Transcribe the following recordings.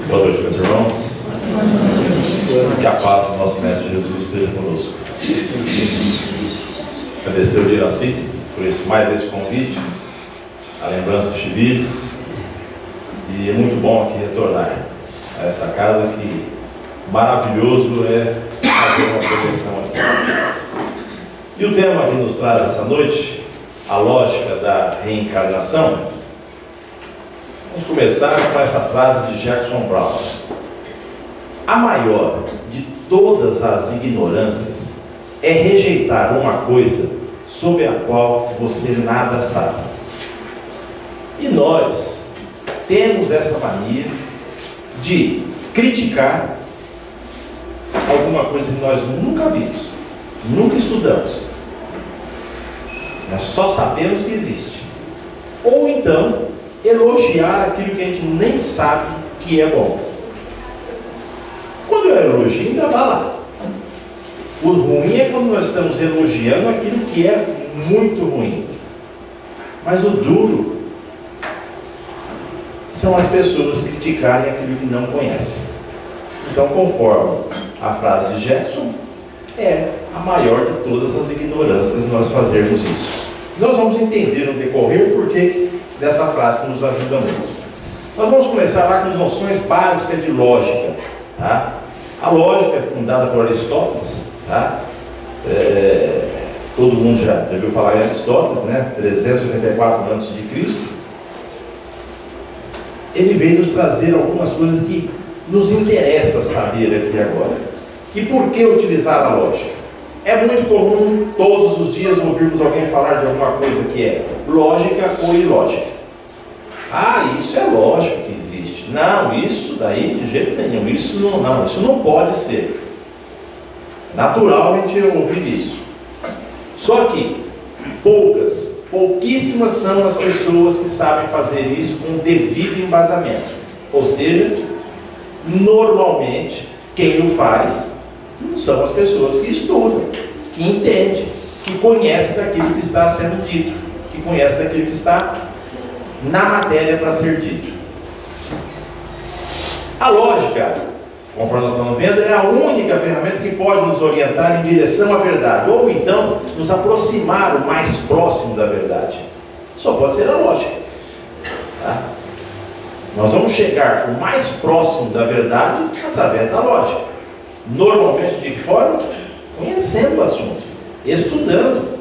Boa noite, meus irmãos. Que a paz do nosso Mestre Jesus esteja conosco. Agradecer o Iraci por mais esse convite, a lembrança do Chibiri. E é muito bom aqui retornar a essa casa, que maravilhoso é fazer uma projeção aqui. E o tema que nos traz essa noite, a lógica da reencarnação. Vamos começar com essa frase de Jackson Brown: a maior de todas as ignorâncias é rejeitar uma coisa sobre a qual você nada sabe. E nós temos essa mania de criticar alguma coisa que nós nunca vimos, nunca estudamos. Nós só sabemos que existe. Ou então elogiar aquilo que a gente nem sabe que é bom. Quando eu elogio, ainda vai lá. O ruim é quando nós estamos elogiando aquilo que é muito ruim. Mas o duro são as pessoas criticarem aquilo que não conhecem. Então, conforme a frase de Jackson, é a maior de todas as ignorâncias nós fazermos isso. Nós vamos entender no decorrer o porquê dessa frase, que nos ajuda muito. Nós vamos começar lá com noções básicas de lógica. Tá? A lógica é fundada por Aristóteles. Tá? Todo mundo já ouviu falar em Aristóteles, né? 384 a.C. Ele veio nos trazer algumas coisas que nos interessa saber aqui agora. E por que utilizar a lógica? É muito comum todos os dias ouvirmos alguém falar de alguma coisa que é lógica ou ilógica. Ah, isso é lógico que existe. Não, isso daí de jeito nenhum. Isso não pode ser. Natural a gente ouvir isso. Só que pouquíssimas são as pessoas que sabem fazer isso com devido embasamento. Ou seja, normalmente quem o faz são as pessoas que estudam, que entendem, que conhecem daquilo que está sendo dito, que conhecem daquilo que está na matéria para ser dito. A lógica, conforme nós estamos vendo, é a única ferramenta que pode nos orientar em direção à verdade, ou então nos aproximar o mais próximo da verdade. Só pode ser a lógica. Tá? Nós vamos chegar o mais próximo da verdade através da lógica. Normalmente de que forma? Conhecendo o assunto, estudando,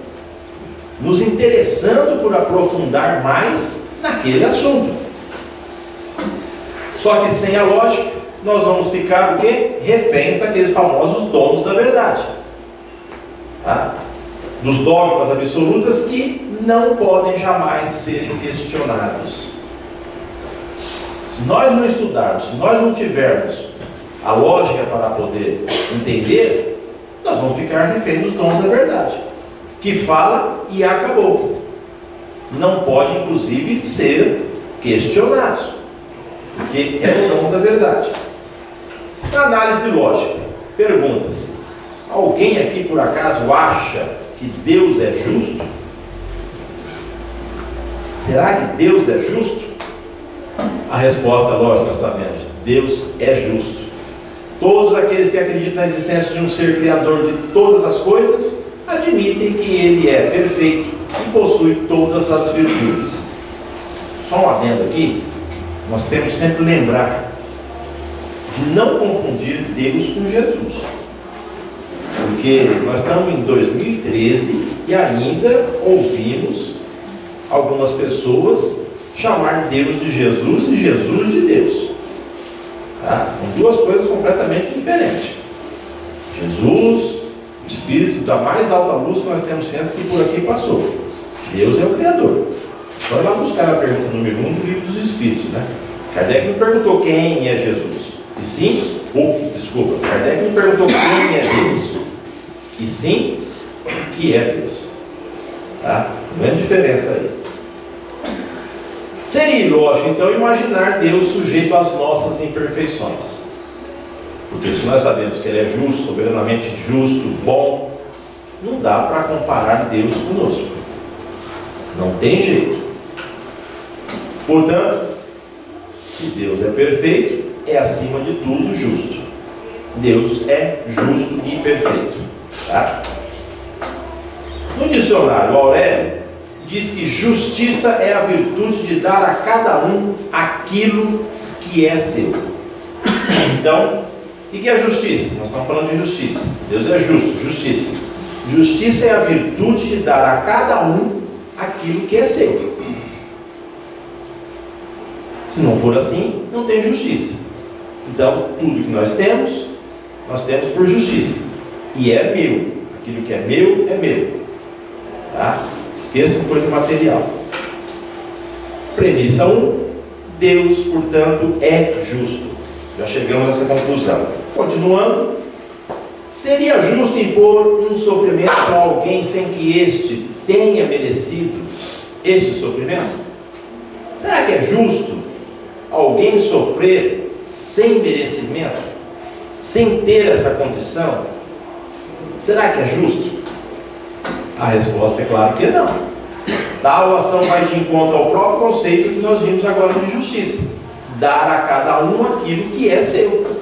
nos interessando por aprofundar mais naquele assunto. Só que sem a lógica, nós vamos ficar o quê? Reféns daqueles famosos donos da verdade. Tá? Dos dogmas absolutas que não podem jamais serem questionados. Se nós não estudarmos, se nós não tivermos a lógica para poder entender, nós vamos ficar refém dos donos da verdade, que fala e acabou. Não pode, inclusive, ser questionado, porque é o dono da verdade. Na análise lógica, pergunta-se: alguém aqui por acaso acha que Deus é justo? Será que Deus é justo? A resposta, lógico, nós sabemos: Deus é justo. Todos aqueles que acreditam na existência de um ser criador de todas as coisas admitem que ele é perfeito e possui todas as virtudes. Só um adendo aqui: nós temos sempre que lembrar de não confundir Deus com Jesus, porque nós estamos em 2013 e ainda ouvimos algumas pessoas chamar Deus de Jesus e Jesus de Deus. Tá? São duas coisas completamente diferentes. Jesus, o Espírito da mais alta luz que nós temos ciência que por aqui passou. Deus é o Criador. Só ir lá buscar a pergunta número 1 do Livro dos Espíritos, né? Kardec não perguntou quem é Jesus, e sim, Kardec não perguntou quem é Deus, e sim, o que é Deus. Tá? Grande diferença aí. Seria ilógico, então, imaginar Deus sujeito às nossas imperfeições. Porque se nós sabemos que Ele é justo, soberanamente justo, bom, não dá para comparar Deus conosco. Não tem jeito. Portanto, se Deus é perfeito, é acima de tudo justo. Deus é justo e perfeito. Tá? No dicionário Aurélio, diz que justiça é a virtude de dar a cada um aquilo que é seu. Então, o que é justiça? Nós estamos falando de justiça. Deus é justo, justiça. Justiça é a virtude de dar a cada um aquilo que é seu. Se não for assim, não tem justiça. Então, tudo que nós temos por justiça. E é meu. Aquilo que é meu. Tá? Esqueçam coisa material. Premissa 1. Deus, portanto, é justo. Já chegamos nessa conclusão. Continuando. Seria justo impor um sofrimento a alguém sem que este tenha merecido este sofrimento? Será que é justo alguém sofrer sem merecimento? Sem ter essa condição? Será que é justo? A resposta é claro que não. Tal ação vai de encontro ao próprio conceito que nós vimos agora de justiça. Dar a cada um aquilo que é seu.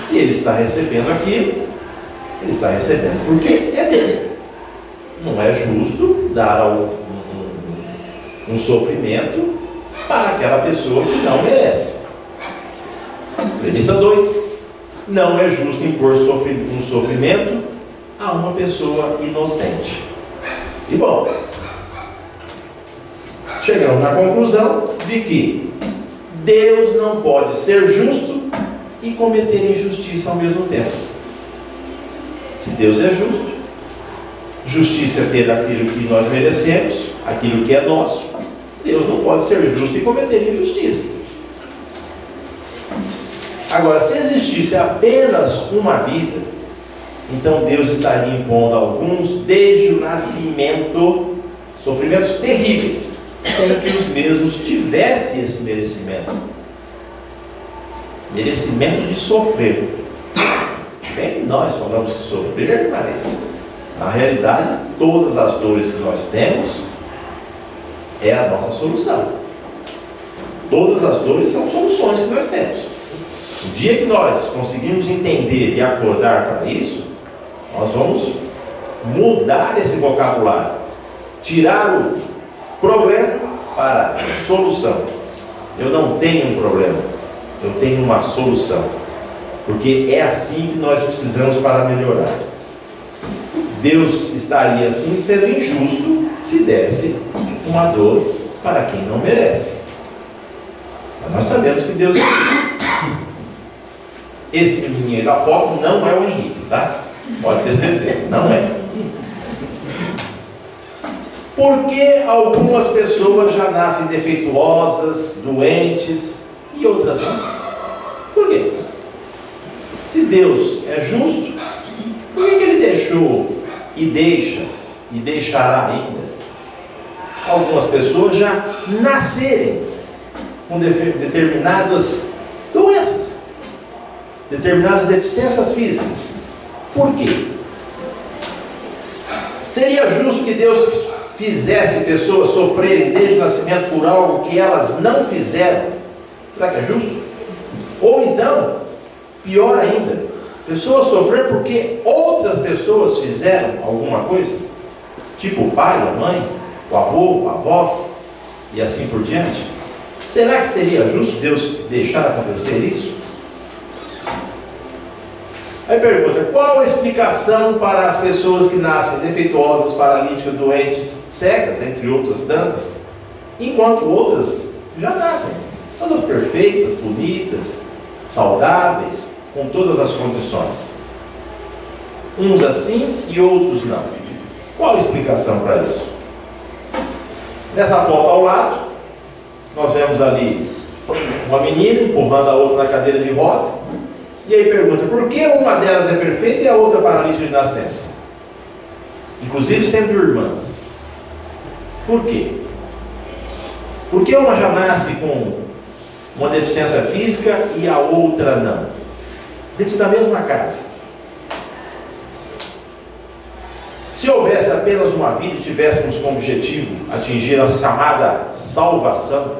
Se ele está recebendo aquilo, ele está recebendo porque é dele. Não é justo dar um sofrimento para aquela pessoa que não merece. Premissa 2. Não é justo impor um sofrimento a uma pessoa inocente. E bom, chegamos na conclusão de que Deus não pode ser justo e cometer injustiça ao mesmo tempo. Se Deus é justo, justiça é ter aquilo que nós merecemos, aquilo que é nosso. Deus não pode ser justo e cometer injustiça. Agora, se existisse apenas uma vida, então Deus estaria impondo a alguns desde o nascimento sofrimentos terríveis, sem que os mesmos tivessem esse merecimento. Merecimento de sofrer. Bem que nós falamos que sofrer, mas na realidade todas as dores que nós temos é a nossa solução. Todas as dores são soluções que nós temos. O dia que nós conseguimos entender e acordar para isso, nós vamos mudar esse vocabulário, tirar o problema para a solução. Eu não tenho um problema, eu tenho uma solução, porque é assim que nós precisamos para melhorar. Deus estaria assim sendo injusto se desse uma dor para quem não merece. Mas nós sabemos que Deus é justo. Esse menininho aí da foto não é o Henrique, tá? Pode ter certeza, não é. Porque algumas pessoas já nascem defeituosas, doentes e outras não? Por quê? Se Deus é justo, por que Ele deixou e deixa e deixará ainda algumas pessoas já nascerem com determinadas doenças, determinadas deficiências físicas? Por quê? Seria justo que Deus fizesse pessoas sofrerem desde o nascimento por algo que elas não fizeram? Será que é justo? Ou então, pior ainda, pessoas sofrer porque outras pessoas fizeram alguma coisa? Tipo o pai, a mãe, o avô, a avó e assim por diante? Será que seria justo Deus deixar acontecer isso? Aí pergunta, qual a explicação para as pessoas que nascem defeituosas, paralíticas, doentes, cegas, entre outras tantas, enquanto outras já nascem todas perfeitas, bonitas, saudáveis, com todas as condições? Uns assim e outros não. Qual a explicação para isso? Nessa foto ao lado, nós vemos ali uma menina empurrando a outra na cadeira de roda. E aí pergunta, por que uma delas é perfeita e a outra paralítica de nascença? Inclusive sendo irmãs. Por quê? Por que uma já nasce com uma deficiência física e a outra não? Dentro da mesma casa. Se houvesse apenas uma vida e tivéssemos como objetivo atingir a chamada salvação,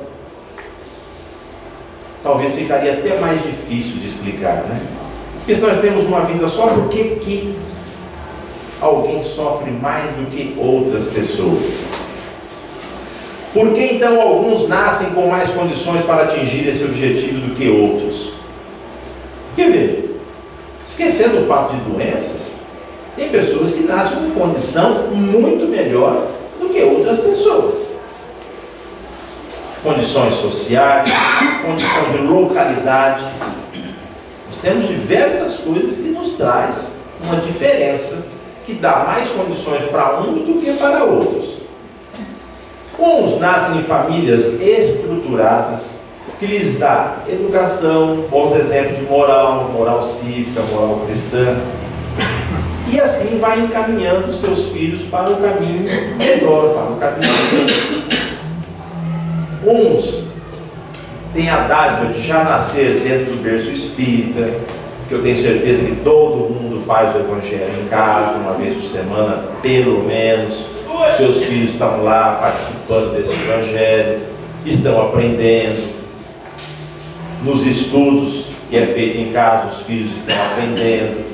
talvez ficaria até mais difícil de explicar, né? Porque se nós temos uma vida só, por que alguém sofre mais do que outras pessoas? Por que então alguns nascem com mais condições para atingir esse objetivo do que outros? Porque veja, esquecendo o fato de doenças, tem pessoas que nascem com condição muito melhor do que outras pessoas. Condições sociais, condição de localidade. Nós temos diversas coisas que nos traz uma diferença que dá mais condições para uns do que para outros. Uns nascem em famílias estruturadas, que lhes dá educação, bons exemplos de moral cívica, moral cristã, e assim vai encaminhando seus filhos para o caminho melhor, para o caminho melhor. Uns têm a dádiva de já nascer dentro do berço espírita, que eu tenho certeza que todo mundo faz o evangelho em casa, uma vez por semana, pelo menos. Seus filhos estão lá participando desse evangelho, estão aprendendo. Nos estudos que é feito em casa, os filhos estão aprendendo.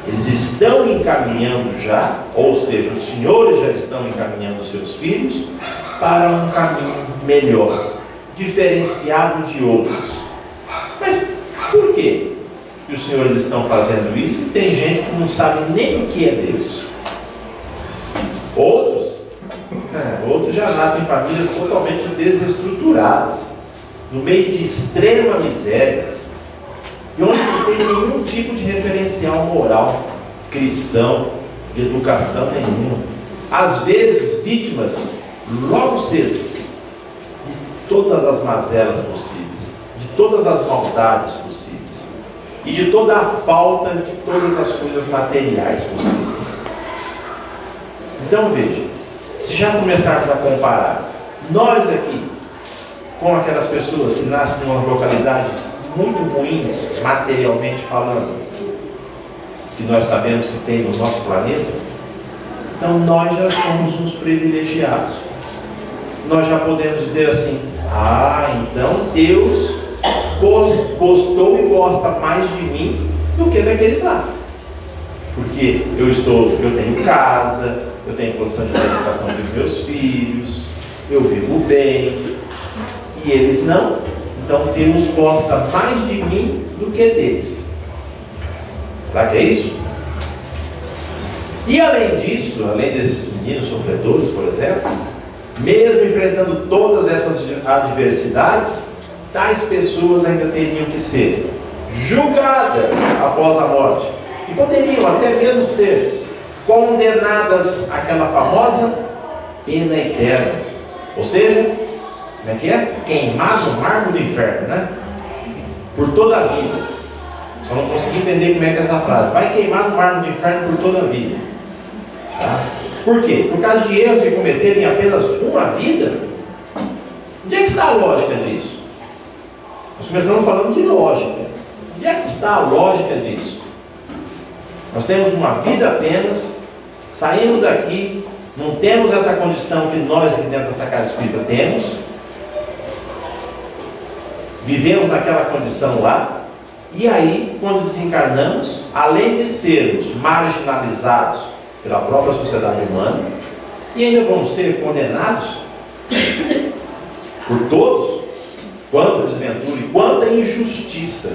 Eles estão encaminhando já, ou seja, os senhores já estão encaminhando os seus filhos para um caminho melhor, diferenciado de outros. Mas por quê que os senhores estão fazendo isso e tem gente que não sabe nem o que é Deus? Outros já nascem em famílias totalmente desestruturadas, no meio de extrema miséria, e onde não tem nenhum tipo de referencial moral, cristão, de educação nenhuma. Às vezes vítimas, logo cedo, de todas as mazelas possíveis, de todas as maldades possíveis, e de toda a falta de todas as coisas materiais possíveis. Então veja, se já começarmos a comparar nós aqui com aquelas pessoas que nascem numa localidade muito ruins, materialmente falando, que nós sabemos que tem no nosso planeta, então nós já somos uns privilegiados. Nós já podemos dizer assim: então Deus gostou e gosta mais de mim do que daqueles lá, porque eu tenho casa, eu tenho condição de dar educação dos meus filhos, eu vivo bem, e eles não. Então Deus gosta mais de mim do que deles. Será que é isso? E além disso, além desses meninos sofredores, por exemplo, mesmo enfrentando todas essas adversidades, tais pessoas ainda teriam que ser julgadas após a morte, e poderiam até mesmo ser condenadas àquela famosa pena eterna, ou seja, como é que é? Queimado no mármore do inferno, né? Por toda a vida. Só não consegui entender como é que é essa frase. Vai queimar no mármore do inferno por toda a vida. Tá? Por quê? Por causa de erros que cometerem em apenas uma vida? Onde é que está a lógica disso? Nós começamos falando de lógica. Onde é que está a lógica disso? Nós temos uma vida apenas, saímos daqui, não temos essa condição que nós aqui dentro dessa casa espírita temos, vivemos naquela condição lá, e aí, quando desencarnamos, além de sermos marginalizados pela própria sociedade humana, e ainda vamos ser condenados por todos, quanta desventura e quanta injustiça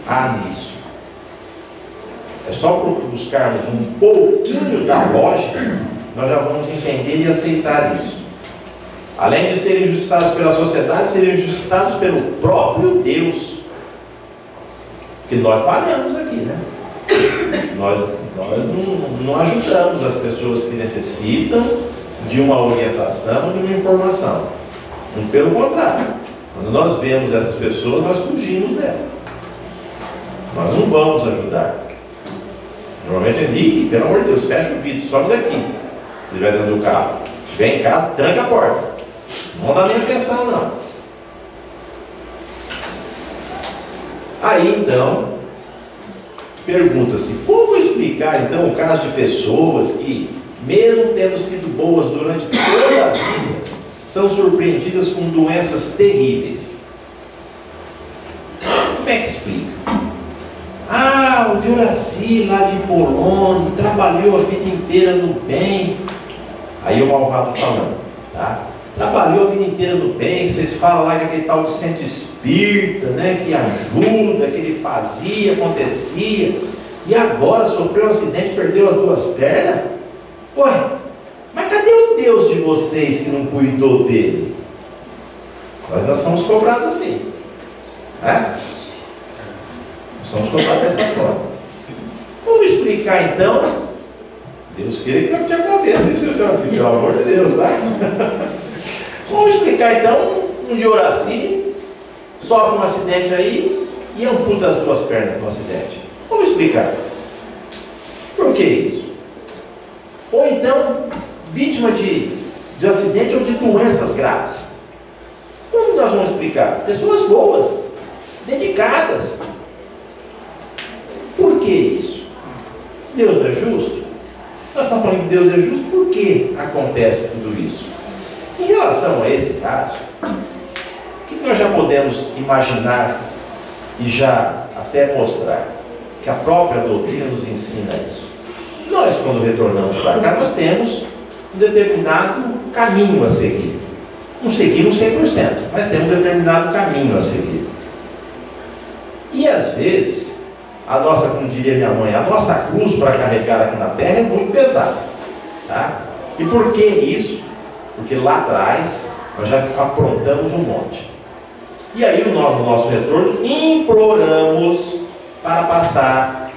há nisso. É só buscarmos um pouquinho da lógica, nós já vamos entender e aceitar isso. Além de serem injustiçados pela sociedade, serem injustiçados pelo próprio Deus. Que nós paramos aqui, né? Nós não ajudamos as pessoas que necessitam de uma orientação, de uma informação. Muito pelo contrário. Quando nós vemos essas pessoas, nós fugimos delas. Nós não vamos ajudar. Normalmente é ligue, pelo amor de Deus, fecha o vidro, sobe daqui. Se estiver dentro do carro, se estiver em casa, tranca a porta. Não dá nem atenção, não. Aí então, pergunta-se, como explicar então o caso de pessoas que, mesmo tendo sido boas durante toda a vida, são surpreendidas com doenças terríveis? Como é que explica? Ah, o Juraci lá de Polônia trabalhou a vida inteira no bem. Aí o malvado falando, tá? Trabalhou a vida inteira no bem, vocês falam lá que aquele tal de centro espírita, né, que ajuda, que ele fazia, acontecia, e agora sofreu um acidente, perdeu as duas pernas? Ué, mas cadê o Deus de vocês que não cuidou dele? Nós somos cobrados assim, né? Nós somos cobrados dessa forma. Como explicar então? Deus queira que não te aconteça isso, assim, pelo amor de Deus, tá? Como explicar então um Juraci sofre um acidente aí e amputa as duas pernas no acidente? Como explicar? Por que isso? Ou então, vítima de acidente ou de doenças graves. Como nós vamos explicar? Pessoas boas, dedicadas. Por que isso? Deus não é justo? Nós estamos falando que Deus é justo, por que acontece tudo isso? Em relação a esse caso, o que nós já podemos imaginar e já até mostrar? Que a própria doutrina nos ensina isso. Nós, quando retornamos para cá, nós temos um determinado caminho a seguir. Não seguimos 100%, mas temos um determinado caminho a seguir. E às vezes, a nossa, como diria minha mãe, a nossa cruz para carregar aqui na terra é muito pesada. Tá? E por que isso? Porque lá atrás nós já aprontamos um monte. E aí no nosso retorno imploramos para passar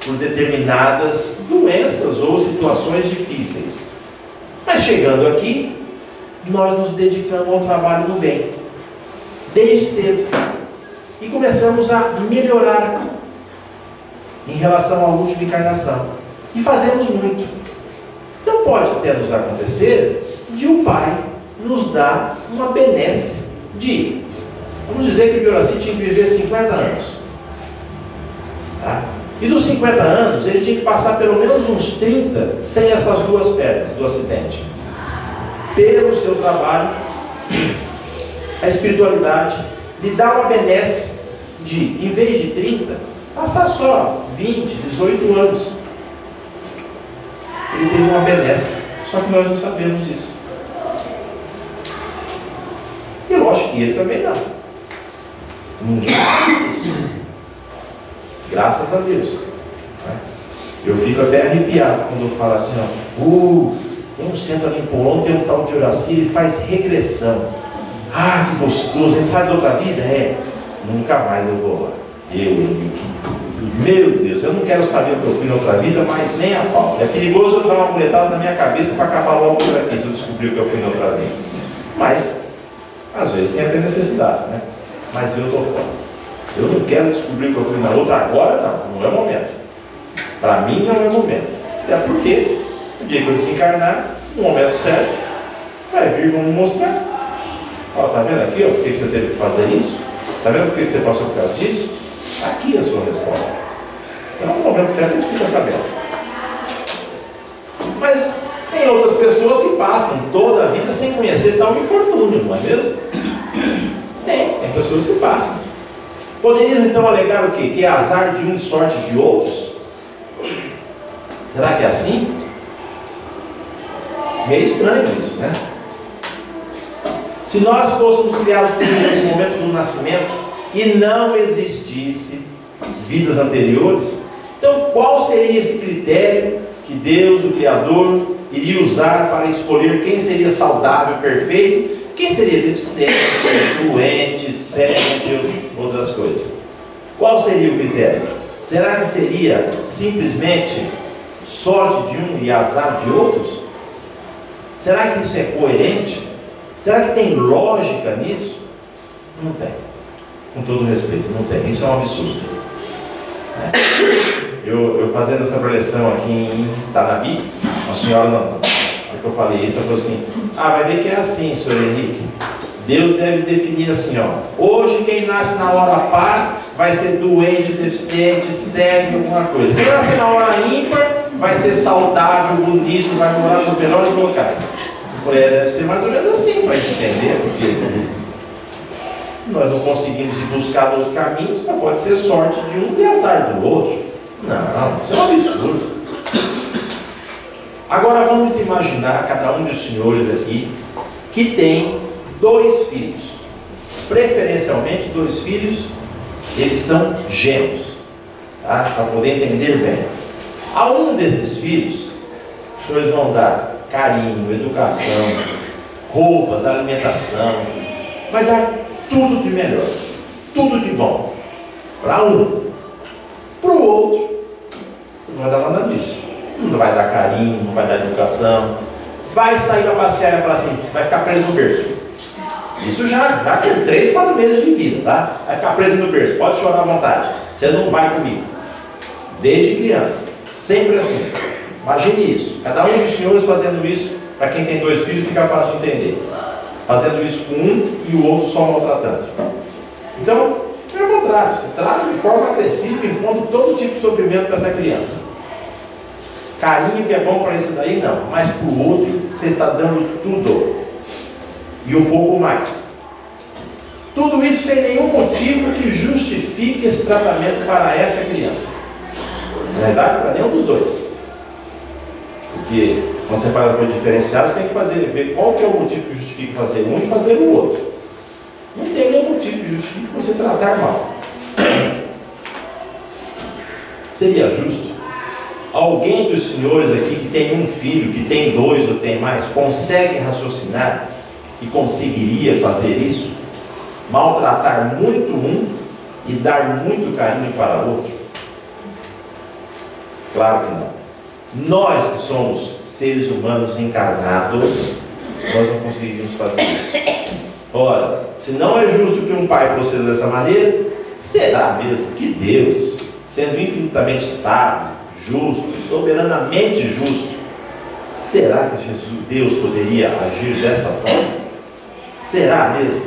por determinadas doenças ou situações difíceis. Mas chegando aqui, nós nos dedicamos ao trabalho do bem, desde cedo. E começamos a melhorar em relação à última encarnação. E fazemos muito. Então pode até nos acontecer de o Pai nos dar uma benesse de, vamos dizer que o Juraci tinha que viver 50 anos. Tá? E dos 50 anos, ele tinha que passar pelo menos uns 30 sem essas duas pernas do acidente. Pelo seu trabalho, a espiritualidade lhe dá uma benesse de, em vez de 30, passar só 20, 18 anos. Ele teve uma benesse, só que nós não sabemos disso. E lógico que ele também não. Ninguém sabe disso. Graças a Deus. Eu fico até arrepiado quando eu falo assim, ó, tem um centro ali em Polônia, tem um tal de Juraci, ele faz regressão. Ah, que gostoso, ele sai de outra vida? É, nunca mais eu vou lá. Meu Deus, eu não quero saber o que eu fui na outra vida, mas nem a pau. É perigoso eu dar uma muletada na minha cabeça para acabar logo por aqui, se eu descobrir o que eu fui na outra vida. Mas, às vezes tem até necessidade, né? Mas eu estou fora. Eu não quero descobrir o que eu fui na outra agora, não é o momento. Para mim não é o momento. Até porque, no dia que eu desencarnar, no momento certo, vai vir, vamos mostrar. Ó, tá vendo aqui, ó, por que você teve que fazer isso? Tá vendo por que você passou por causa disso? Aqui é a sua resposta. Então, no momento certo, a gente fica sabendo. Mas tem outras pessoas que passam toda a vida sem conhecer tal infortúnio, não é mesmo? Tem pessoas que passam. Poderiam então alegar o quê? Que é azar de um e sorte de outros? Será que é assim? Meio estranho isso, né? Se nós fôssemos criados no momento do nascimento e não existisse vidas anteriores, então qual seria esse critério que Deus, o Criador, iria usar para escolher quem seria saudável, perfeito, quem seria deficiente, doente, cego, entre outras coisas? Qual seria o critério? Será que seria simplesmente sorte de um e azar de outros? Será que isso é coerente? Será que tem lógica nisso? Não tem. Com todo respeito, não tem. Isso é um absurdo. Eu fazendo essa preleção aqui em Tanabi, uma senhora, quando que eu falei isso, ela falou assim, vai ver que é assim, senhor Henrique. Deus deve definir assim, hoje quem nasce na hora par vai ser doente, deficiente, cego, alguma coisa. Quem nasce na hora ímpar vai ser saudável, bonito, vai morar nos melhores locais. Eu falei, deve ser mais ou menos assim para a gente entender, porque nós não conseguimos ir buscar outros caminhos, só pode ser sorte de um e azar do outro. Não, isso é um absurdo. Agora vamos imaginar cada um dos senhores aqui que tem 2 filhos, preferencialmente 2 filhos, eles são gêmeos, tá? Para poder entender bem. A um desses filhos, os senhores vão dar carinho, educação, roupas, alimentação, vai dar tudo de melhor, tudo de bom. Para um. Para o outro, você não vai dar nada disso. Não vai dar carinho, não vai dar educação. Vai sair para passear e falar assim, você vai ficar preso no berço. Isso já com 3, 4 meses de vida, tá? Vai ficar preso no berço, pode chorar à vontade. Você não vai comigo. Desde criança, sempre assim. Imagine isso. Cada um dos senhores fazendo isso, para quem tem 2 filhos, fica fácil de entender. Fazendo isso com um e o outro só maltratando. Então, é o contrário. Você trata de forma agressiva, impondo todo tipo de sofrimento para essa criança. Carinho que é bom para esse daí, não. Mas para o outro, você está dando tudo. E um pouco mais. Tudo isso sem nenhum motivo que justifique esse tratamento para essa criança. Na verdade, para nenhum dos 2. Porque quando você faz a coisa diferenciada, você tem que ver qual que é o motivo que justifica fazer um e fazer o outro. Não tem nenhum motivo que justifique você tratar mal. Seria justo? Alguém dos senhores aqui que tem um filho, que tem 2 ou tem mais, consegue raciocinar que conseguiria fazer isso? Maltratar muito um e dar muito carinho para o outro? Claro que não. Nós que somos seres humanos encarnados, nós não conseguiríamos fazer isso. Ora, se não é justo que um pai proceda dessa maneira, será mesmo que Deus, sendo infinitamente sábio, justo e soberanamente justo, será que Deus poderia agir dessa forma? Será mesmo?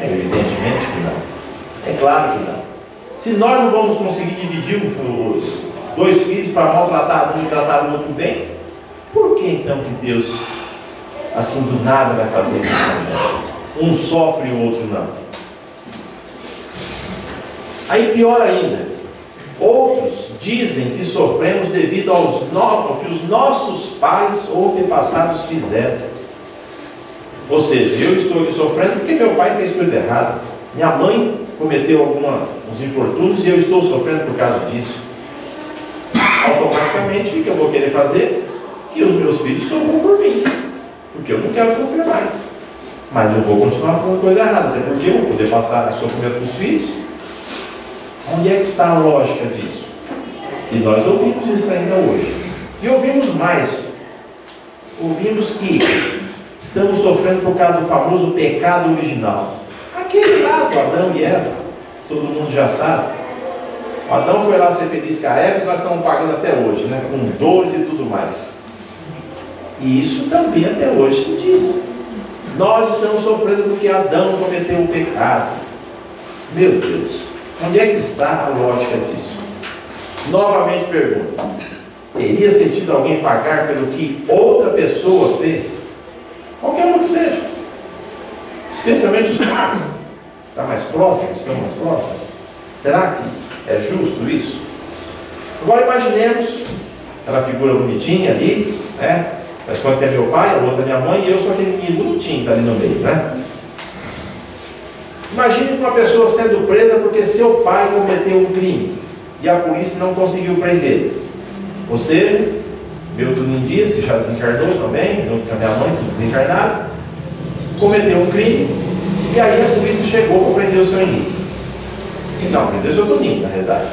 Evidentemente que não. É claro que não. Se nós não vamos conseguir dividir os 2 filhos para maltratar um e tratar o outro bem, por que então que Deus, assim do nada, vai fazer isso? Um sofre e o outro não. Aí pior ainda, outros dizem que sofremos devido ao que os nossos pais ou antepassados fizeram. Ou seja, eu estou aqui sofrendo porque meu pai fez coisa errada, minha mãe cometeu uns infortúnios e eu estou sofrendo por causa disso. Automaticamente, o que eu vou querer fazer? Que os meus filhos sofram por mim, porque eu não quero sofrer mais. Mas eu vou continuar fazendo coisa errada, até porque eu vou poder passar sofrimento para os filhos. Onde é que está a lógica disso? E nós ouvimos isso ainda hoje. E ouvimos mais. Ouvimos que estamos sofrendo por causa do famoso pecado original. Aquele lá do Adão e Eva, todo mundo já sabe. O Adão foi lá ser feliz com a Eva e nós estamos pagando até hoje, né? Com dores e tudo mais. E isso também até hoje se diz. Nós estamos sofrendo porque Adão cometeu o pecado. Meu Deus, onde é que está a lógica disso? Novamente pergunto: teria sentido alguém pagar pelo que outra pessoa fez? Qualquer um que seja. Especialmente os pais. Está mais próximo? Estão mais próximos? Será que é justo isso? Agora imaginemos aquela figura bonitinha ali, né? Mas quando é meu pai, a outra é minha mãe, e eu sou aquele menino bonitinho que está ali no meio, né? Imagine uma pessoa sendo presa porque seu pai cometeu um crime e a polícia não conseguiu prender. Você, meu Tunin Dias, que já desencarnou também, junto com a minha mãe, que desencarnaram, cometeu um crime e aí a polícia chegou para prender o seu Henrique. Não, prendeu o seu Toninho, na realidade.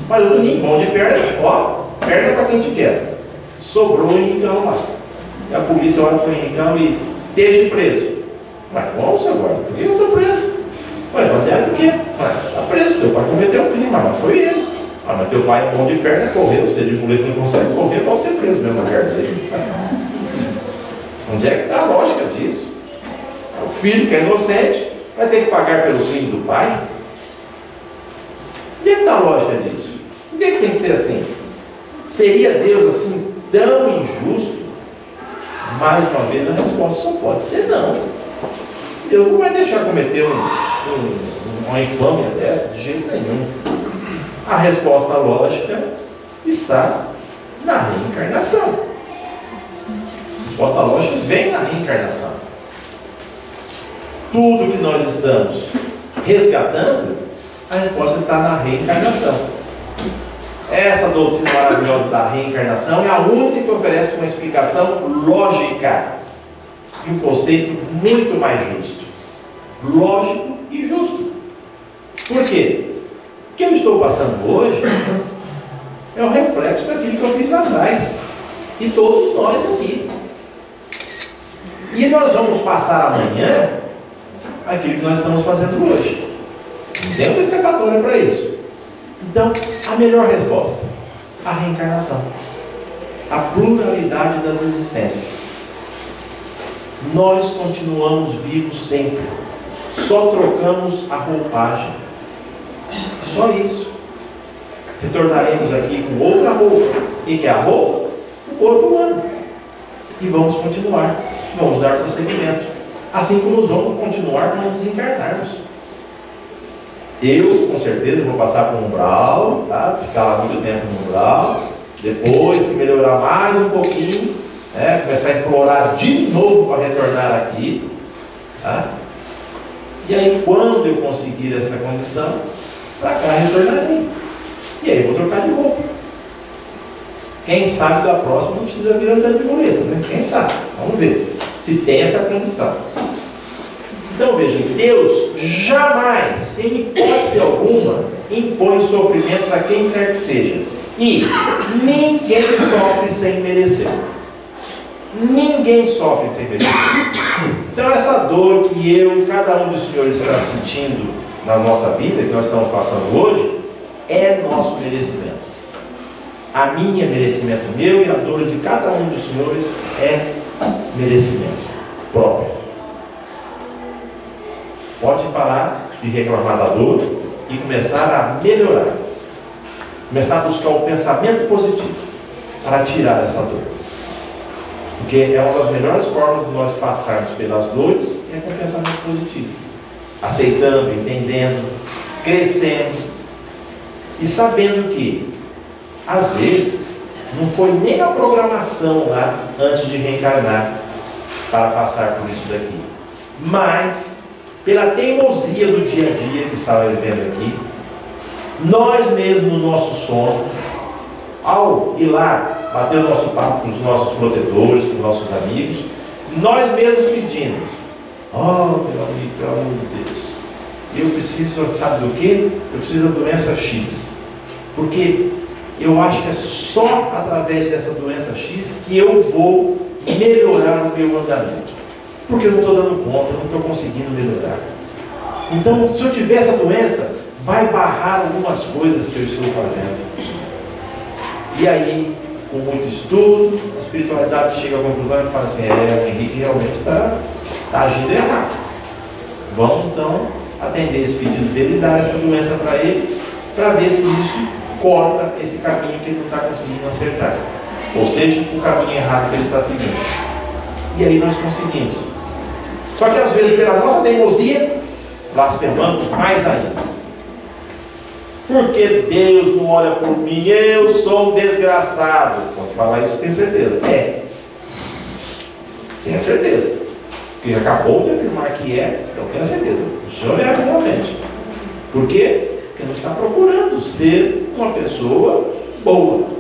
Mas o Toninho, mão de perna, ó, perna para quem te quer. Sobrou o Henricão lá. E a polícia olha para o Henricão e esteja preso. Mas como, seu guarda? Por que eu estou preso? Ué, mas é por quê? Está preso, teu pai cometeu um crime, mas não foi ele. Mas teu pai, mão de perna, correu. Se ele de polícia não consegue correr, pode ser preso mesmo na cara dele. Onde é que está a lógica disso? O filho que é inocente vai ter que pagar pelo crime do pai? Onde é que está a lógica disso? Por que tem que ser assim? Seria Deus assim tão injusto? Mais uma vez a resposta só pode ser não. Deus não vai deixar cometer uma infâmia dessa de jeito nenhum. A resposta lógica está na reencarnação. A resposta lógica vem na reencarnação. Tudo que nós estamos resgatando, a resposta está na reencarnação. Essa doutrina maravilhosa da reencarnação é a única que oferece uma explicação lógica de um conceito muito mais justo. Lógico e justo. Por quê? O que eu estou passando hoje é um reflexo daquilo que eu fiz lá atrás. E todos nós aqui. E nós vamos passar amanhã aquilo que nós estamos fazendo hoje. Não tem outra escapatória para isso. Então, a melhor resposta: a reencarnação. A pluralidade das existências. Nós continuamos vivos sempre. Só trocamos a roupagem. Só isso. Retornaremos aqui com outra roupa. E que é a roupa? O corpo humano. E vamos continuar. Vamos dar prosseguimento. Assim como nós vamos continuar quando desencarnarmos. Eu, com certeza, vou passar por um umbral, sabe? Ficar lá muito tempo no umbral. Depois que melhorar mais um pouquinho, começar a implorar de novo para retornar aqui. Tá? E aí, quando eu conseguir essa condição, para cá retornarei. E aí, vou trocar de roupa. Quem sabe da próxima não precisa vir andando de muleta, né? Quem sabe? Vamos ver se tem essa condição. Então veja, Deus jamais, sem hipótese alguma, impõe sofrimentos a quem quer que seja. E ninguém sofre sem merecer. Ninguém sofre sem merecer. Então essa dor que eu e cada um dos senhores está sentindo na nossa vida, que nós estamos passando hoje, é nosso merecimento. A minha merecimento meu e a dor de cada um dos senhores é merecimento próprio. Pode parar de reclamar da dor e começar a melhorar. Começar a buscar um pensamento positivo para tirar essa dor. Porque é uma das melhores formas de nós passarmos pelas dores é com pensamento positivo. Aceitando, entendendo, crescendo e sabendo que, às vezes, não foi nem a programação lá antes de reencarnar para passar por isso daqui. Mas pela teimosia do dia a dia que estava vivendo aqui, nós mesmos no nosso sono, ao ir lá bater o nosso papo com os nossos protetores, com os nossos amigos, nós mesmos pedimos: oh, meu amigo, pelo amor de Deus, eu preciso, sabe do quê? Eu preciso da doença X, porque eu acho que é só através dessa doença X que eu vou melhorar o meu andamento. Porque eu não estou dando conta, eu não estou conseguindo melhorar. Então, se eu tiver essa doença, vai barrar algumas coisas que eu estou fazendo. E aí, com muito estudo, a espiritualidade chega à conclusão e fala assim: o Henrique realmente está agindo errado. Vamos então atender esse pedido dele e dar essa doença para ele, para ver se isso corta esse caminho que ele não está conseguindo acertar. Ou seja, o caminho errado que ele está seguindo. E aí nós conseguimos. Só que às vezes, pela nossa teimosia, blasfemamos mais ainda. Porque Deus não olha por mim, eu sou um desgraçado. Pode falar isso, tem certeza? Tenha certeza. Porque acabou de afirmar que então tenha certeza. O Senhor é realmente. Por quê? Porque não está procurando ser uma pessoa boa.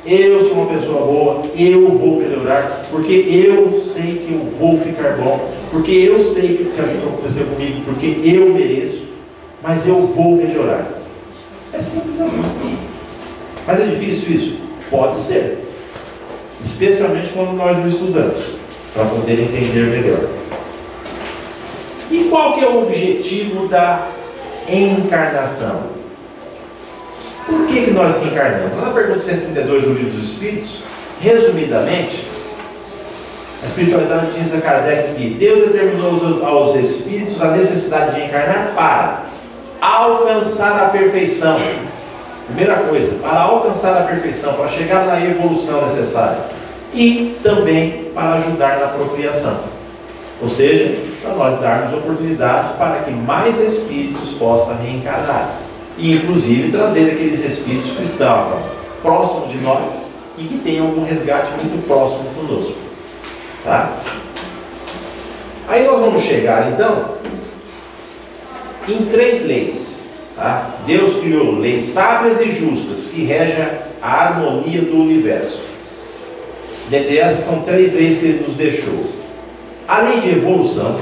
Eu sou uma pessoa boa, eu vou melhorar, porque eu sei que eu vou ficar bom, porque eu sei que o que aconteceu comigo, porque eu mereço, mas eu vou melhorar. É simples assim. Mas é difícil isso? Pode ser. Especialmente quando nós não estudamos, para poder entender melhor. E qual que é o objetivo da encarnação? Por que nós reencarnamos? Na pergunta 132 do Livro dos Espíritos, resumidamente, A espiritualidade diz a Kardec que Deus determinou aos espíritos a necessidade de encarnar para alcançar a perfeição. Primeira coisa, para alcançar a perfeição, para chegar na evolução necessária. E também para ajudar na procriação. Ou seja, para nós darmos oportunidade para que mais espíritos possam reencarnar. E inclusive trazer aqueles espíritos que estavam próximos de nós e que tenham um resgate muito próximo conosco. Tá? Aí nós vamos chegar então em 3 leis. Tá? Deus criou leis sábias e justas que regem a harmonia do universo. Dentre essas são 3 leis que Ele nos deixou: a lei de evolução,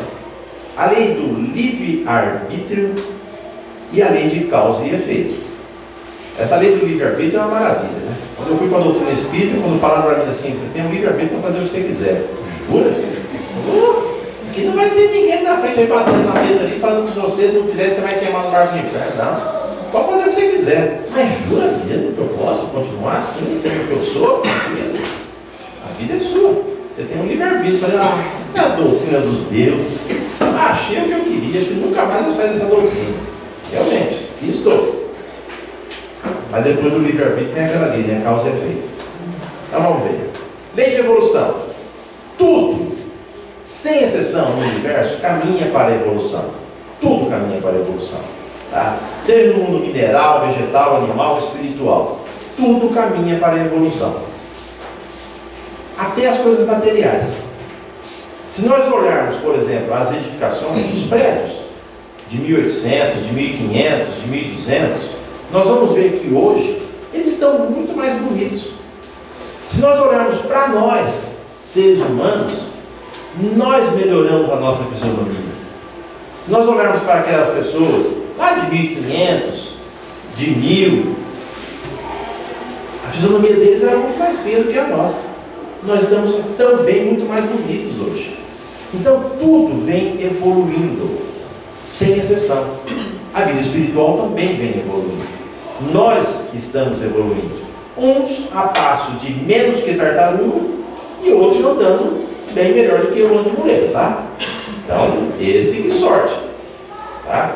a lei do livre-arbítrio e a lei de causa e efeito. Essa lei do livre-arbítrio é uma maravilha, né? Quando eu fui para a doutrina espírita, quando falaram para mim assim, você tem um livre-arbítrio para fazer o que você quiser. Jura? Aqui não vai ter ninguém na frente aí batendo na mesa ali, falando que se vocês não fizerem, você vai queimar no barco do inferno. Não. Pode fazer o que você quiser. Mas jura mesmo que eu posso continuar assim, sendo o que eu sou? A vida é sua. Você tem um livre-arbítrio. É a doutrina dos deuses. Achei o que eu queria, acho que nunca mais vou sair dessa doutrina. Realmente, aqui estou. Mas depois do livre-arbítrio tem aquela lei, né? Causa e efeito. Então vamos ver. Lei de evolução. Tudo, sem exceção no universo, caminha para a evolução. Tudo caminha para a evolução. Tá? Seja no mundo mineral, vegetal, animal, espiritual. Tudo caminha para a evolução. Até as coisas materiais. Se nós olharmos, por exemplo, as edificações dos prédios de 1800, de 1500, de 1200, nós vamos ver que hoje eles estão muito mais bonitos. Se nós olharmos para nós, seres humanos, nós melhoramos a nossa fisionomia. Se nós olharmos para aquelas pessoas lá de 1500, de 1000, a fisionomia deles era muito mais feia do que a nossa. Nós estamos também muito mais bonitos hoje. Então tudo vem evoluindo, sem exceção. A vida espiritual também vem evoluindo. Nós estamos evoluindo. Uns a passo de menos que tartaruga e outros andando bem melhor do que o ando muleta, tá? Então, esse que sorte. Tá?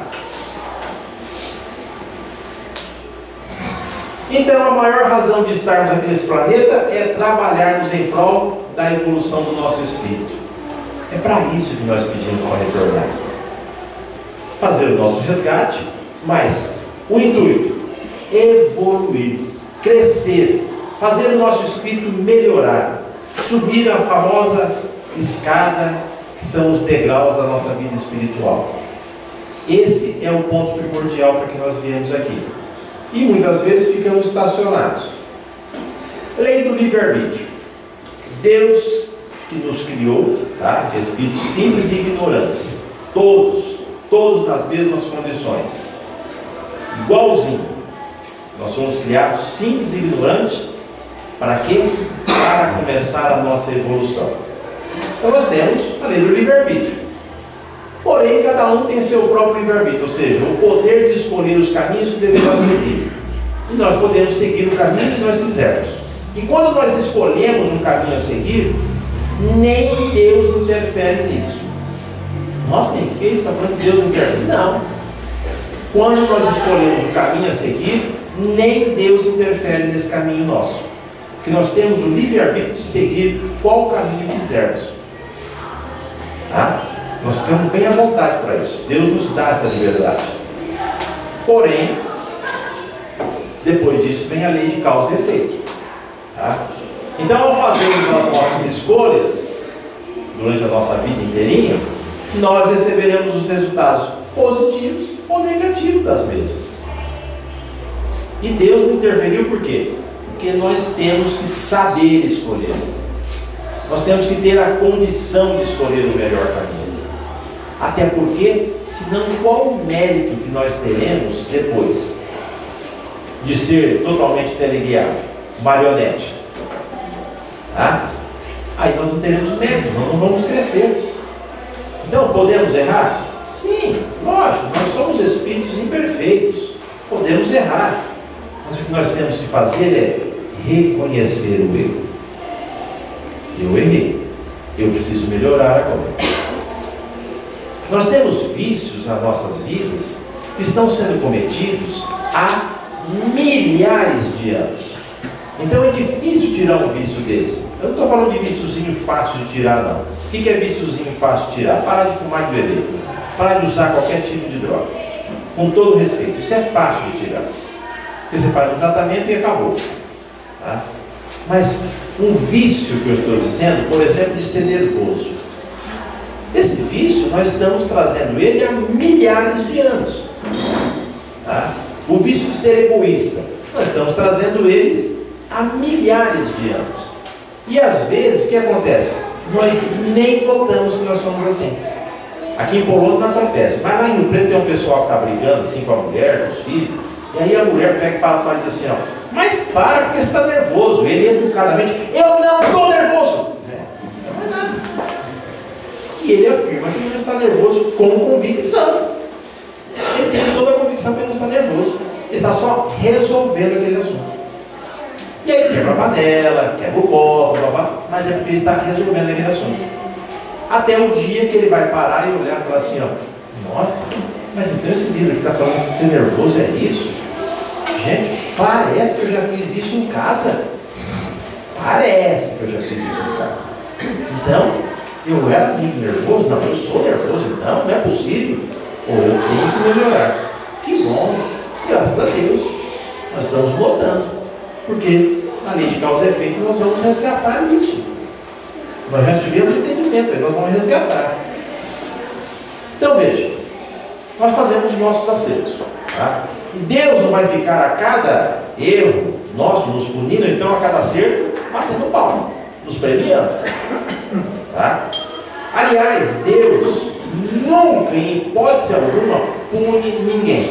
Então, a maior razão de estarmos aqui nesse planeta é trabalharmos em prol da evolução do nosso espírito. É para isso que nós pedimos para retornar. Fazer o nosso resgate, mas o intuito, evoluir, crescer, fazer o nosso espírito melhorar, subir a famosa escada que são os degraus da nossa vida espiritual. Esse é o ponto primordial para que nós viemos aqui. E muitas vezes ficamos estacionados. Lei do livre-arbítrio. Deus que nos criou, tá? De espíritos simples e ignorantes. Todos nas mesmas condições. Igualzinho. Nós somos criados simples e ignorantes. Para quê? Para começar a nossa evolução. Então nós temos a lei do livre-arbítrio. Porém, cada um tem seu próprio livre-arbítrio, ou seja, o poder de escolher os caminhos que devemos seguir. E nós podemos seguir o caminho que nós fizermos. E quando nós escolhemos um caminho a seguir, nem Deus interfere nisso. Nossa, nem que está falando que Deus interfere? Não. Quando nós escolhemos o caminho a seguir, nem Deus interfere nesse caminho nosso. Porque nós temos o livre-arbítrio de seguir qual caminho quisermos. Tá? Nós ficamos bem à vontade para isso. Deus nos dá essa liberdade. Porém, depois disso vem a lei de causa e efeito. Tá? Então, ao fazermos as nossas escolhas durante a nossa vida inteirinha, nós receberemos os resultados positivos ou negativos das mesmas. E Deus não interferiu por quê? Porque nós temos que saber escolher. Nós temos que ter a condição de escolher o melhor caminho. Até porque, senão qual o mérito que nós teremos depois de ser totalmente teleguiado, marionete? Tá? Aí nós não teremos mérito, nós não vamos crescer. Então, podemos errar? Sim, lógico, nós somos espíritos imperfeitos, podemos errar. Mas o que nós temos que fazer é reconhecer o erro. Eu errei. Eu preciso melhorar agora. Nós temos vícios nas nossas vidas que estão sendo cometidos há milhares de anos. Então é difícil tirar um vício desse. Eu não estou falando de viciozinho fácil de tirar, não. O que é viciozinho fácil de tirar? Parar de fumar e de beber. Parar de usar qualquer tipo de droga. Com todo respeito, isso é fácil de tirar. Porque você faz um tratamento e acabou. Tá? Mas um vício que eu estou dizendo, por exemplo, de ser nervoso. Esse vício, nós estamos trazendo ele há milhares de anos. Tá? O vício de ser egoísta, nós estamos trazendo eles há milhares de anos. E às vezes, o que acontece? Nós nem notamos que nós somos assim. Aqui em Polônia não acontece. Mas lá em Rio Preto tem um pessoal que está brigando assim com a mulher, com os filhos. E aí a mulher pega e fala para o marido assim, ó, mas para porque você está nervoso. Ele educadamente, eu não estou nervoso. Não é nada. E ele afirma que não está nervoso com convicção. Ele tem toda a convicção que ele não está nervoso. Ele está só resolvendo aquele assunto. E aí quebra a panela, quebra o copo, mas é porque ele está resolvendo aquele assunto. Até o dia que ele vai parar e olhar e falar assim, ó, nossa, mas então esse livro que está falando de ser nervoso é isso? Gente, parece que eu já fiz isso em casa. Parece que eu já fiz isso em casa. Então, eu era muito nervoso? Não, eu sou nervoso, então não é possível. Ou eu tenho que melhorar. Que bom, graças a Deus, nós estamos notando. Porque na lei de causa e efeito nós vamos resgatar isso. Nós já tivemos entendimento, aí nós vamos resgatar. Então veja, nós fazemos os nossos acertos. Tá? E Deus não vai ficar a cada erro nosso nos punindo, então a cada acerto, batendo palma, nos premiando. Tá? Aliás, Deus nunca, em hipótese alguma, pune ninguém.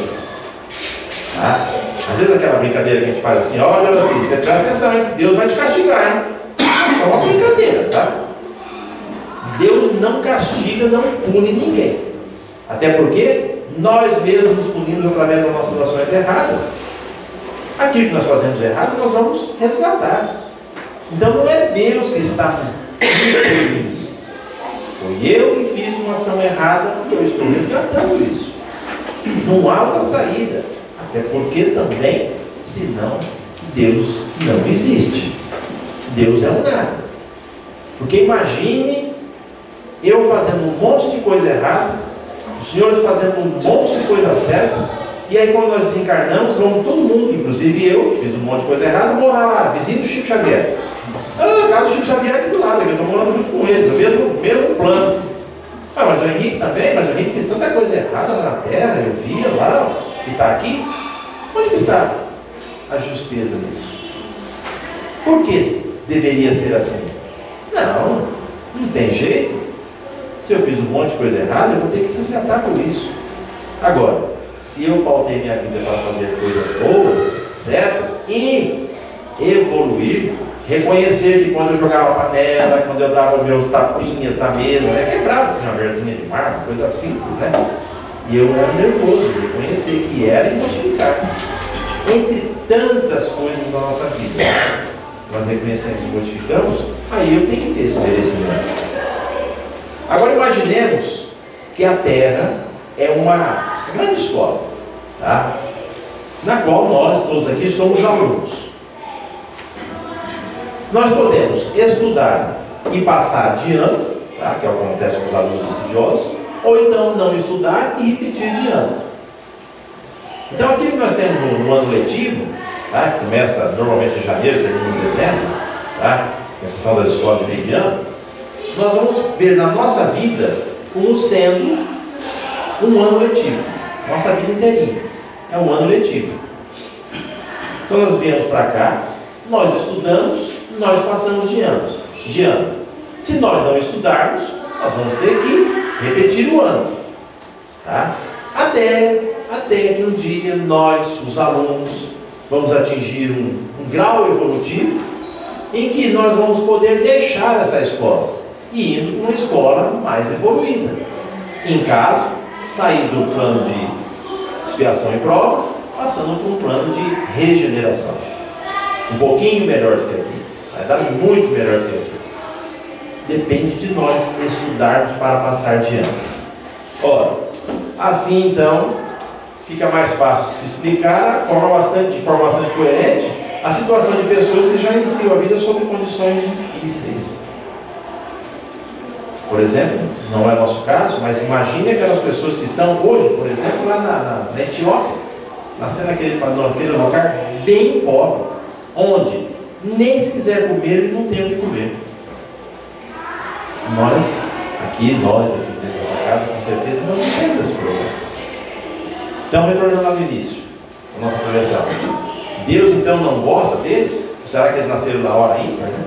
Tá? Às vezes aquela brincadeira que a gente faz assim, olha assim, você presta atenção, hein? Deus vai te castigar, hein? É uma brincadeira, tá? Deus não castiga, não pune ninguém. Até porque nós mesmos nos punimos através das nossas ações erradas. Aquilo que nós fazemos errado, nós vamos resgatar. Então não é Deus que está me punindo. Foi eu que fiz uma ação errada e eu estou resgatando isso. Não há outra saída. Até porque também, senão, Deus não existe. Deus é um nada. Porque imagine eu fazendo um monte de coisa errada, os senhores fazendo um monte de coisa certa, e aí quando nós desencarnamos, vamos todo mundo, inclusive eu, que fiz um monte de coisa errada, morar lá, vizinho do Chico Xavier. A casa do Chico Xavier aqui do lado, eu estou morando muito com ele, no mesmo plano. Ah, mas o Henrique também, mas o Henrique fez tanta coisa errada na terra, eu via lá, e está aqui. Onde que está a justeza nisso? Por que deveria ser assim? Não tem jeito. Se eu fiz um monte de coisa errada, eu vou ter que resgatar por isso. Agora, se eu pautei minha vida para fazer coisas boas, certas, e evoluir, reconhecer que quando eu jogava panela, quando eu dava meus tapinhas na mesa, quebrava assim uma verzinha de mármore, coisa simples, né? E eu era nervoso, reconhecer que era e modificar. Entre tantas coisas da nossa vida, nós reconhecemos e modificamos, aí eu tenho que ter esse merecimento. Agora imaginemos que a Terra é uma grande escola, tá? Na qual nós todos aqui somos alunos. Nós podemos estudar e passar de ano, tá? Que é o que acontece com os alunos estudiosos, ou então não estudar e repetir de ano. Então aquilo que nós temos no ano letivo, tá? Que começa normalmente em janeiro, termina em dezembro, tá? A sessão da escola de meio de ano, nós vamos ver na nossa vida como sendo um ano letivo. Nossa vida inteirinha é um ano letivo. Então nós viemos para cá, nós estudamos, nós passamos de ano. Se nós não estudarmos, nós vamos ter que repetir o ano, tá? Até que um dia nós, os alunos, vamos atingir um grau evolutivo em que nós vamos poder deixar essa escola e indo para uma escola mais evoluída. Em caso, sair do plano de expiação e provas, passando para um plano de regeneração. Um pouquinho melhor do que aqui. Vai dar muito melhor do que aqui. depende de nós estudarmos para passar de ano. Ora, assim então, fica mais fácil de se explicar de forma bastante coerente a situação de pessoas que já iniciam a vida sob condições difíceis. Por exemplo, não é nosso caso, mas imagine aquelas pessoas que estão hoje, por exemplo, lá na Etiópia, nascendo naquele lugar bem pobre, onde nem se quiser comer, ele não tem o que comer. Nós aqui dentro dessa casa, com certeza, não temos esse problema. Então, retornando lá no início, a nossa conversa, Deus então não gosta deles? Será que eles nasceram na hora ímpar, né?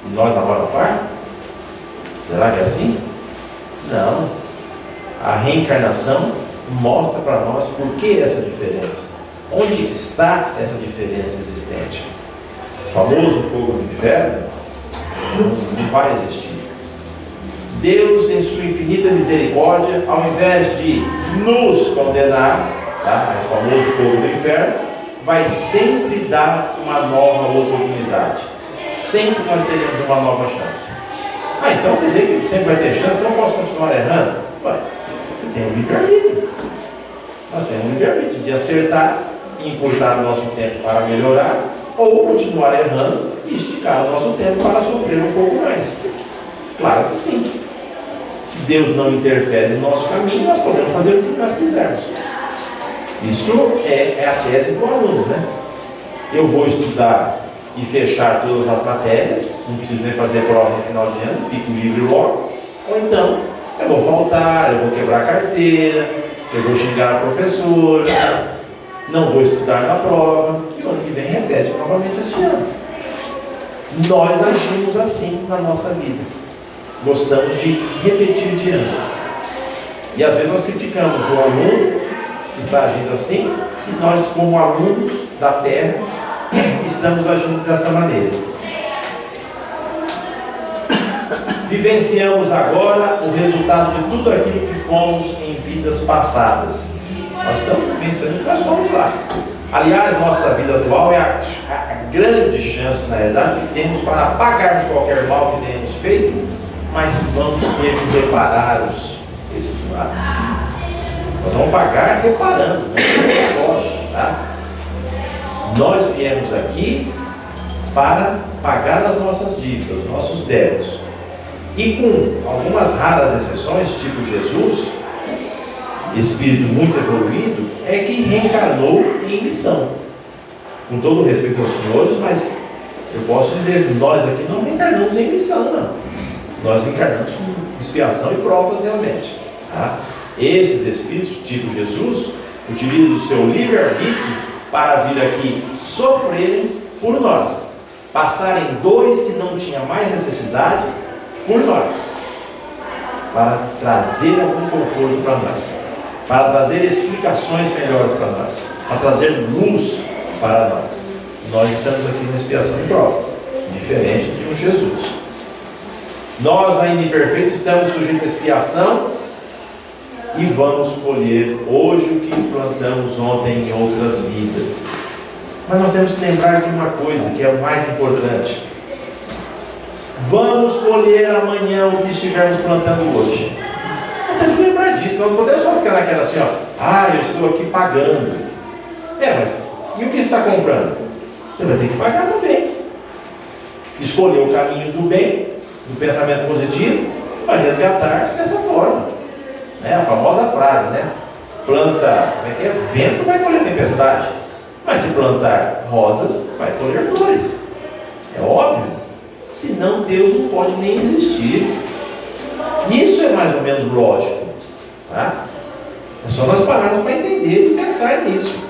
E nós na hora par? Será que é assim? Não. A reencarnação mostra para nós por que essa diferença. Onde está essa diferença existente? O famoso fogo do inferno não vai existir. Deus, em sua infinita misericórdia, ao invés de nos condenar, tá? Esse famoso fogo do inferno, vai sempre dar uma nova oportunidade. Sempre nós teremos uma nova chance. Então quer dizer que sempre vai ter chance, então eu posso continuar errando? Ué, você tem um livre-arbítrio. Nós temos um livre-arbítrio de acertar e encurtar o nosso tempo para melhorar, ou continuar errando e esticar o nosso tempo para sofrer um pouco mais. Claro que sim. Se Deus não interfere no nosso caminho, nós podemos fazer o que nós quisermos. Isso é a tese do aluno, né? Eu vou estudar e fechar todas as matérias, não preciso nem fazer prova no final de ano, fico livre logo. Ou então, eu vou faltar, eu vou quebrar a carteira, eu vou xingar a professora, não vou estudar na prova, e o ano que vem repete novamente este ano. Nós agimos assim na nossa vida. Gostamos de repetir de ano. E às vezes nós criticamos o aluno que está agindo assim, e nós, como alunos da Terra, estamos agindo dessa maneira. Vivenciamos agora o resultado de tudo aquilo que fomos em vidas passadas. Nós estamos vivenciando o que nós fomos lá. Aliás, nossa vida atual é a grande chance, na verdade, que temos para apagarmos qualquer mal que tenhamos feito, mas vamos ter que reparar esses males. Nós vamos pagar reparando, tá? Nós viemos aqui para pagar as nossas dívidas, os nossos débitos. E com algumas raras exceções, tipo Jesus, espírito muito evoluído, é que reencarnou em missão. Com todo o respeito aos senhores, mas eu posso dizer que nós aqui não reencarnamos em missão, não. Nós encarnamos com expiação e provas realmente. Tá? Esses espíritos, tipo Jesus, utilizam o seu livre-arbítrio para vir aqui sofrerem por nós, passarem dores que não tinha mais necessidade por nós, para trazer algum conforto para nós, para trazer explicações melhores para nós, para trazer luz para nós. Nós estamos aqui na expiação e provas, diferente de um Jesus. Nós, ainda imperfeitos, estamos sujeitos à expiação e vamos colher hoje o que plantamos ontem em outras vidas. Mas nós temos que lembrar de uma coisa que é o mais importante: vamos colher amanhã o que estivermos plantando hoje. Nós temos que lembrar disso. Nós não podemos só ficar naquela assim, ó, eu estou aqui pagando. Mas e o que está comprando? Você vai ter que pagar também. Escolher o caminho do bem, do pensamento positivo, vai resgatar dessa forma. A famosa frase, né? Planta, vento vai colher tempestade, mas se plantar rosas, vai colher flores. É óbvio. Senão Deus não pode nem existir. Isso é mais ou menos lógico, tá? É só nós pararmos para entender e pensar nisso.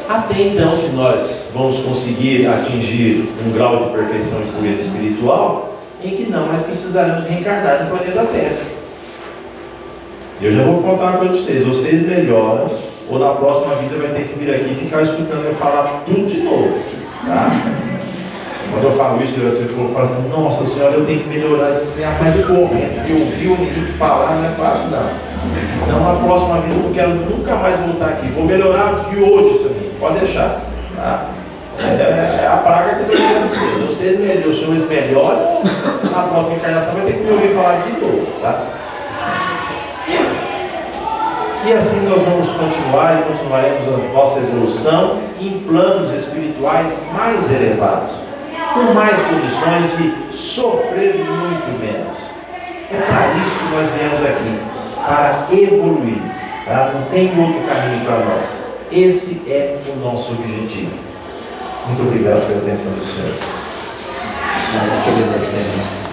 Até então que nós vamos conseguir atingir um grau de perfeição e pureza espiritual em que não mais precisaremos reencarnar no planeta Terra. Eu já vou contar uma coisa para vocês: vocês melhoram, ou na próxima vida vai ter que vir aqui e ficar escutando eu falar tudo de novo, tá? Quando eu falo isso, eu vou falar assim: nossa senhora, eu tenho que melhorar, mas correndo, porque ouvir o menino falar não é fácil, não. Então, na próxima vida, eu não quero nunca mais voltar aqui. Vou melhorar de hoje, seu menino, pode deixar, tá? É a praga que eu estou dizendo para vocês. Os senhores melhoram, na próxima encarnação vai ter que me ouvir falar de novo, tá? E assim nós vamos continuar e continuaremos a nossa evolução em planos espirituais mais elevados, com mais condições de sofrer muito menos. É para isso que nós viemos aqui, para evoluir, tá? Não tem outro caminho para nós. Esse é o nosso objetivo. Muito obrigado pela atenção dos senhores. Nós que agradecemos.